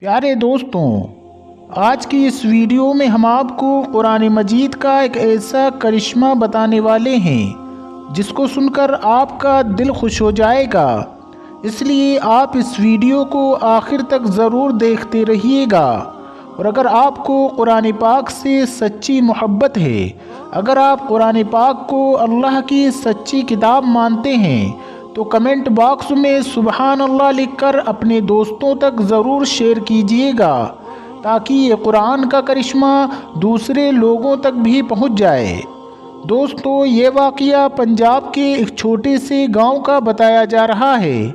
پیارے دوستوں، آج کی اس ویڈیو میں ہم آپ کو قرآن مجید کا ایک ایسا کرشمہ بتانے والے ہیں جس کو سن کر آپ کا دل خوش ہو جائے گا۔ اس لیے آپ اس ویڈیو کو آخر تک ضرور دیکھتے رہیے گا۔ اور اگر آپ کو قرآن پاک سے سچی محبت ہے، اگر آپ قرآن پاک کو اللہ کی سچی کتاب مانتے ہیں تو کمنٹ باکس میں سبحان اللہ لکھ کر اپنے دوستوں تک ضرور شیئر کیجیے گا تاکہ یہ قرآن کا کرشمہ دوسرے لوگوں تک بھی پہنچ جائے۔ دوستو، یہ واقعہ پنجاب کے ایک چھوٹے سے گاؤں کا بتایا جا رہا ہے۔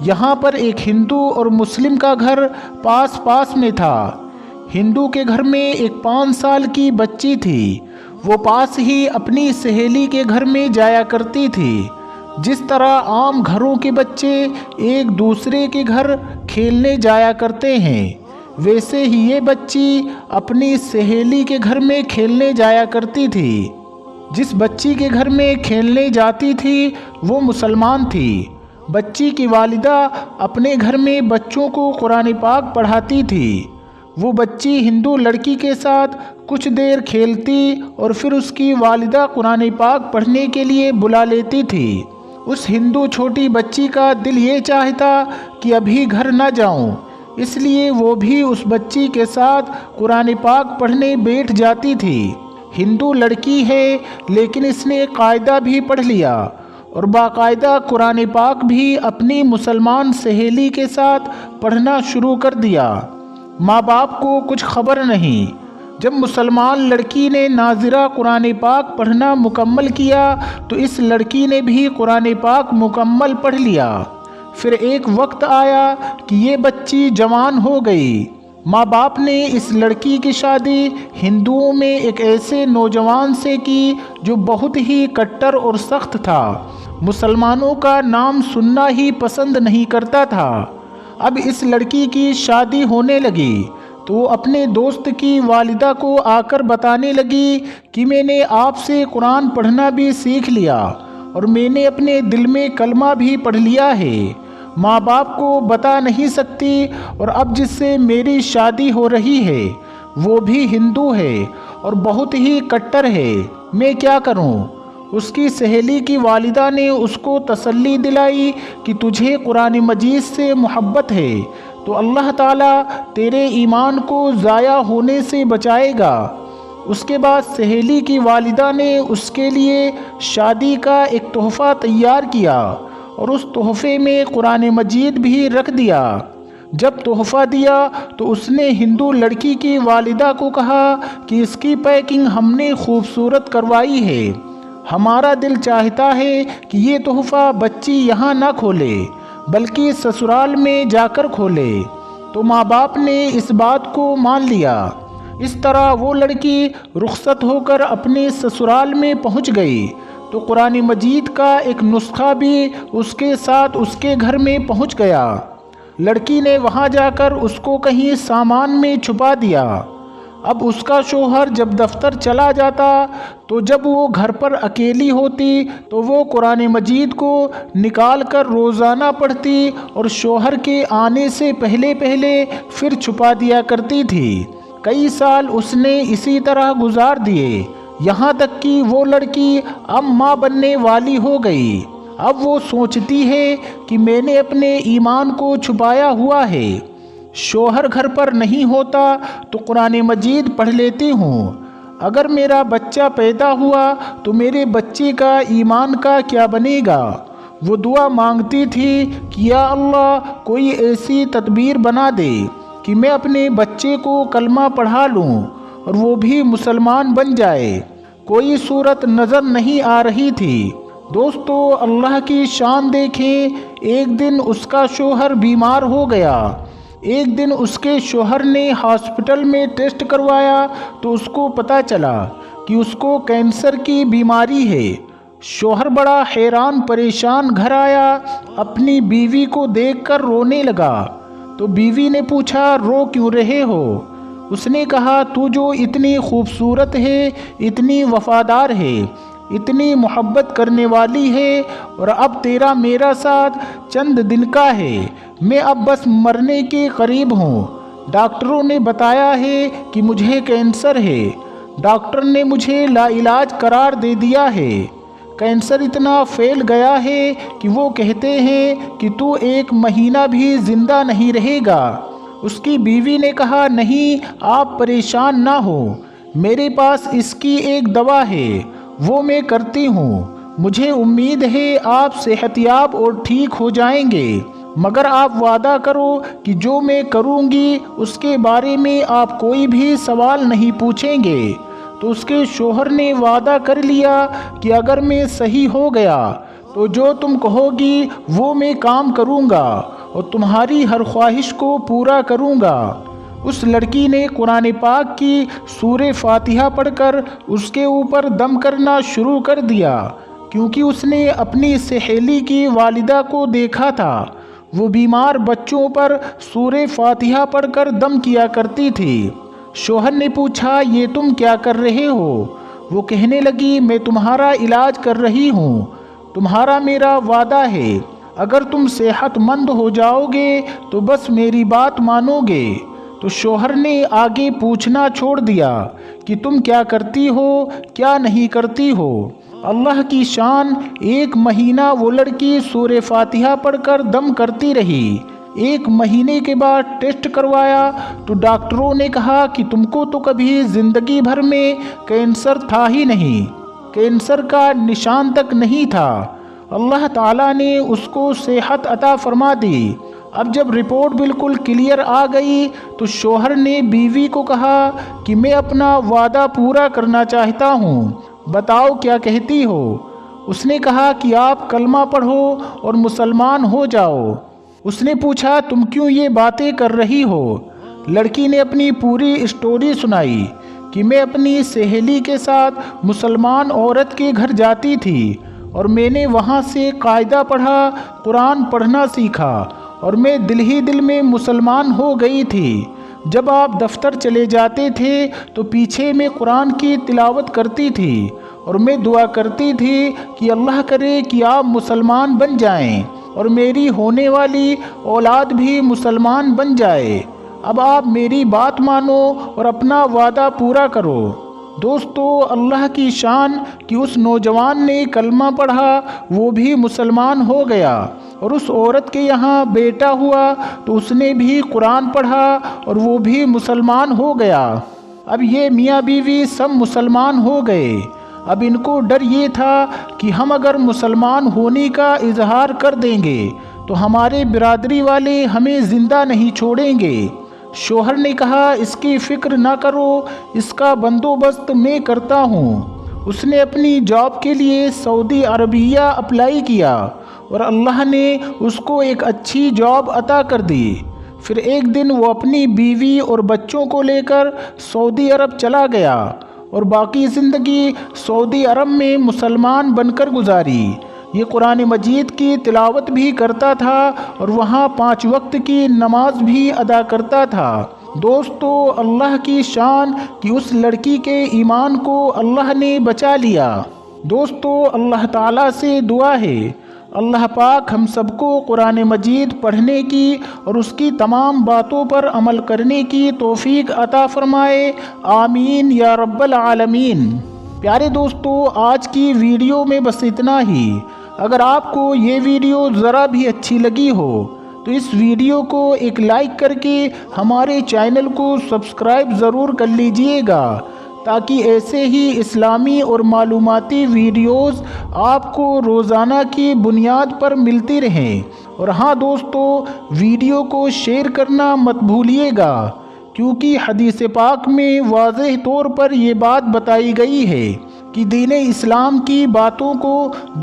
یہاں پر ایک ہندو اور مسلم کا گھر پاس میں تھا۔ ہندو کے گھر میں ایک 5 سال کی بچی تھی۔ وہ پاس ہی اپنی سہیلی کے گھر میں جایا کرتی تھی۔ جس طرح عام گھروں کے بچے ایک دوسرے کے گھر کھیلنے جایا کرتے ہیں، ویسے ہی یہ بچی اپنی سہیلی کے گھر میں کھیلنے جایا کرتی تھی۔ جس بچی کے گھر میں کھیلنے جاتی تھی وہ مسلمان تھی۔ بچی کی والدہ اپنے گھر میں بچوں کو قرآن پاک پڑھاتی تھی۔ وہ بچی ہندو لڑکی کے ساتھ کچھ دیر کھیلتی اور پھر اس کی والدہ قرآن پاک پڑھنے کے لیے بلا لیتی تھی۔ اس ہندو چھوٹی بچی کا دل یہ چاہتا کہ ابھی گھر نہ جاؤں، اس لیے وہ بھی اس بچی کے ساتھ قرآن پاک پڑھنے بیٹھ جاتی تھی۔ ہندو لڑکی ہے لیکن اس نے قاعدہ بھی پڑھ لیا اور باقاعدہ قرآن پاک بھی اپنی مسلمان سہیلی کے ساتھ پڑھنا شروع کر دیا۔ ماں باپ کو کچھ خبر نہیں۔ جب مسلمان لڑکی نے ناظرہ قرآن پاک پڑھنا مکمل کیا تو اس لڑکی نے بھی قرآن پاک مکمل پڑھ لیا۔ پھر ایک وقت آیا کہ یہ بچی جوان ہو گئی۔ ماں باپ نے اس لڑکی کی شادی ہندوؤں میں ایک ایسے نوجوان سے کی جو بہت ہی کٹر اور سخت تھا، مسلمانوں کا نام سننا ہی پسند نہیں کرتا تھا۔ اب اس لڑکی کی شادی ہونے لگی تو وہ اپنے دوست کی والدہ کو آ کر بتانے لگی کہ میں نے آپ سے قرآن پڑھنا بھی سیکھ لیا اور میں نے اپنے دل میں کلمہ بھی پڑھ لیا ہے۔ ماں باپ کو بتا نہیں سکتی اور اب جس سے میری شادی ہو رہی ہے وہ بھی ہندو ہے اور بہت ہی کٹر ہے، میں کیا کروں؟ اس کی سہیلی کی والدہ نے اس کو تسلی دلائی کہ تجھے قرآن مجید سے محبت ہے تو اللہ تعالیٰ تیرے ایمان کو ضائع ہونے سے بچائے گا۔ اس کے بعد سہیلی کی والدہ نے اس کے لیے شادی کا ایک تحفہ تیار کیا اور اس تحفے میں قرآن مجید بھی رکھ دیا۔ جب تحفہ دیا تو اس نے ہندو لڑکی کی والدہ کو کہا کہ اس کی پیکنگ ہم نے خوبصورت کروائی ہے، ہمارا دل چاہتا ہے کہ یہ تحفہ بچی یہاں نہ کھولے بلکہ سسرال میں جا کر کھولے۔ تو ماں باپ نے اس بات کو مان لیا۔ اس طرح وہ لڑکی رخصت ہو کر اپنے سسرال میں پہنچ گئی تو قرآن مجید کا ایک نسخہ بھی اس کے ساتھ اس کے گھر میں پہنچ گیا۔ لڑکی نے وہاں جا کر اس کو کہیں سامان میں چھپا دیا۔ اب اس کا شوہر جب دفتر چلا جاتا تو جب وہ گھر پر اکیلی ہوتی تو وہ قرآن مجید کو نکال کر روزانہ پڑھتی اور شوہر کے آنے سے پہلے پھر چھپا دیا کرتی تھی۔ کئی سال اس نے اسی طرح گزار دیے، یہاں تک کہ وہ لڑکی اب ماں بننے والی ہو گئی۔ اب وہ سوچتی ہے کہ میں نے اپنے ایمان کو چھپایا ہوا ہے، شوہر گھر پر نہیں ہوتا تو قرآن مجید پڑھ لیتی ہوں، اگر میرا بچہ پیدا ہوا تو میرے بچے کا ایمان کا کیا بنے گا؟ وہ دعا مانگتی تھی کہ یا اللہ کوئی ایسی تدبیر بنا دے کہ میں اپنے بچے کو کلمہ پڑھا لوں اور وہ بھی مسلمان بن جائے۔ کوئی صورت نظر نہیں آ رہی تھی۔ دوستو، اللہ کی شان دیکھیں، ایک دن اس کا شوہر بیمار ہو گیا۔ ایک دن اس کے شوہر نے ہاسپٹل میں ٹیسٹ کروایا تو اس کو پتہ چلا کہ اس کو کینسر کی بیماری ہے۔ شوہر بڑا حیران پریشان گھر آیا، اپنی بیوی کو دیکھ کر رونے لگا تو بیوی نے پوچھا رو کیوں رہے ہو؟ اس نے کہا تو جو اتنی خوبصورت ہے، اتنی وفادار ہے، اتنی محبت کرنے والی ہے اور اب تیرا میرا ساتھ چند دن کا ہے، میں اب بس مرنے کے قریب ہوں، ڈاکٹروں نے بتایا ہے کہ مجھے کینسر ہے۔ ڈاکٹر نے مجھے لا علاج قرار دے دیا ہے۔ کینسر اتنا پھیل گیا ہے کہ وہ کہتے ہیں کہ تو 1 مہینہ بھی زندہ نہیں رہے گا۔ اس کی بیوی نے کہا، نہیں آپ پریشان نہ ہو، میرے پاس اس کی ایک دوا ہے، وہ میں کرتی ہوں، مجھے امید ہے آپ صحت یاب اور ٹھیک ہو جائیں گے، مگر آپ وعدہ کرو کہ جو میں کروں گی اس کے بارے میں آپ کوئی بھی سوال نہیں پوچھیں گے۔ تو اس کے شوہر نے وعدہ کر لیا کہ اگر میں صحیح ہو گیا تو جو تم کہو گی وہ میں کام کروں گا اور تمہاری ہر خواہش کو پورا کروں گا۔ اس لڑکی نے قرآن پاک کی سورہ فاتحہ پڑھ کر اس کے اوپر دم کرنا شروع کر دیا، کیونکہ اس نے اپنی سہیلی کی والدہ کو دیکھا تھا، وہ بیمار بچوں پر سورہ فاتحہ پڑھ کر دم کیا کرتی تھی۔ شوہر نے پوچھا، یہ تم کیا کر رہے ہو؟ وہ کہنے لگی، میں تمہارا علاج کر رہی ہوں، تمہارا میرا وعدہ ہے، اگر تم صحت مند ہو جاؤ گے تو بس میری بات مانو گے۔ تو شوہر نے آگے پوچھنا چھوڑ دیا کہ تم کیا کرتی ہو کیا نہیں کرتی ہو۔ اللہ کی شان، 1 مہینہ وہ لڑکی سورہ فاتحہ پڑھ کر دم کرتی رہی۔ 1 مہینے کے بعد ٹیسٹ کروایا تو ڈاکٹروں نے کہا کہ تم کو تو کبھی زندگی بھر میں کینسر تھا ہی نہیں، کینسر کا نشان تک نہیں تھا۔ اللہ تعالیٰ نے اس کو صحت عطا فرما دی۔ اب جب رپورٹ بالکل کلیئر آ گئی تو شوہر نے بیوی کو کہا کہ میں اپنا وعدہ پورا کرنا چاہتا ہوں، بتاؤ کیا کہتی ہو؟ اس نے کہا کہ آپ کلمہ پڑھو اور مسلمان ہو جاؤ۔ اس نے پوچھا، تم کیوں یہ باتیں کر رہی ہو؟ لڑکی نے اپنی پوری اسٹوری سنائی کہ میں اپنی سہیلی کے ساتھ مسلمان عورت کے گھر جاتی تھی اور میں نے وہاں سے قاعدہ پڑھا، قرآن پڑھنا سیکھا اور میں دل ہی دل میں مسلمان ہو گئی تھی۔ جب آپ دفتر چلے جاتے تھے تو پیچھے میں قرآن کی تلاوت کرتی تھی اور میں دعا کرتی تھی کہ اللہ کرے کہ آپ مسلمان بن جائیں اور میری ہونے والی اولاد بھی مسلمان بن جائے۔ اب آپ میری بات مانو اور اپنا وعدہ پورا کرو۔ دوستو، اللہ کی شان کہ اس نوجوان نے کلمہ پڑھا، وہ بھی مسلمان ہو گیا، اور اس عورت کے یہاں بیٹا ہوا تو اس نے بھی قرآن پڑھا اور وہ بھی مسلمان ہو گیا۔ اب یہ میاں بیوی سب مسلمان ہو گئے۔ اب ان کو ڈر یہ تھا کہ ہم اگر مسلمان ہونے کا اظہار کر دیں گے تو ہمارے برادری والے ہمیں زندہ نہیں چھوڑیں گے۔ شوہر نے کہا، اس کی فکر نہ کرو، اس کا بندوبست میں کرتا ہوں۔ اس نے اپنی جاب کے لیے سعودی عربیہ اپلائی کیا اور اللہ نے اس کو ایک اچھی جاب عطا کر دی۔ پھر ایک دن وہ اپنی بیوی اور بچوں کو لے کر سعودی عرب چلا گیا اور باقی زندگی سعودی عرب میں مسلمان بن کر گزاری۔ یہ قرآن مجید کی تلاوت بھی کرتا تھا اور وہاں 5 وقت کی نماز بھی ادا کرتا تھا۔ دوستو، اللہ کی شان کہ اس لڑکی کے ایمان کو اللہ نے بچا لیا۔ دوستو، اللہ تعالیٰ سے دعا ہے اللہ پاک ہم سب کو قرآن مجید پڑھنے کی اور اس کی تمام باتوں پر عمل کرنے کی توفیق عطا فرمائے، آمین یا رب العالمین۔ پیارے دوستو، آج کی ویڈیو میں بس اتنا ہی۔ اگر آپ کو یہ ویڈیو ذرا بھی اچھی لگی ہو تو اس ویڈیو کو ایک لائک کر کے ہمارے چینل کو سبسکرائب ضرور کر لیجئے گا، تاکہ ایسے ہی اسلامی اور معلوماتی ویڈیوز آپ کو روزانہ کی بنیاد پر ملتی رہیں۔ اور ہاں دوستو، ویڈیو کو شیئر کرنا مت بھولیے گا، کیونکہ حدیث پاک میں واضح طور پر یہ بات بتائی گئی ہے کہ دین اسلام کی باتوں کو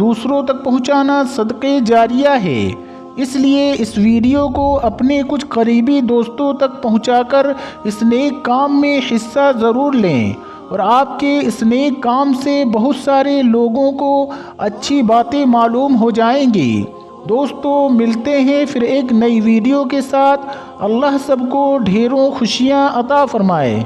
دوسروں تک پہنچانا صدقے جاریہ ہے۔ اس لیے اس ویڈیو کو اپنے کچھ قریبی دوستوں تک پہنچا کر اس نیک کام میں حصہ ضرور لیں، اور آپ کے اس نیک کام سے بہت سارے لوگوں کو اچھی باتیں معلوم ہو جائیں گی۔ دوستو، ملتے ہیں پھر ایک نئی ویڈیو کے ساتھ۔ اللہ سب کو ڈھیروں خوشیاں عطا فرمائے۔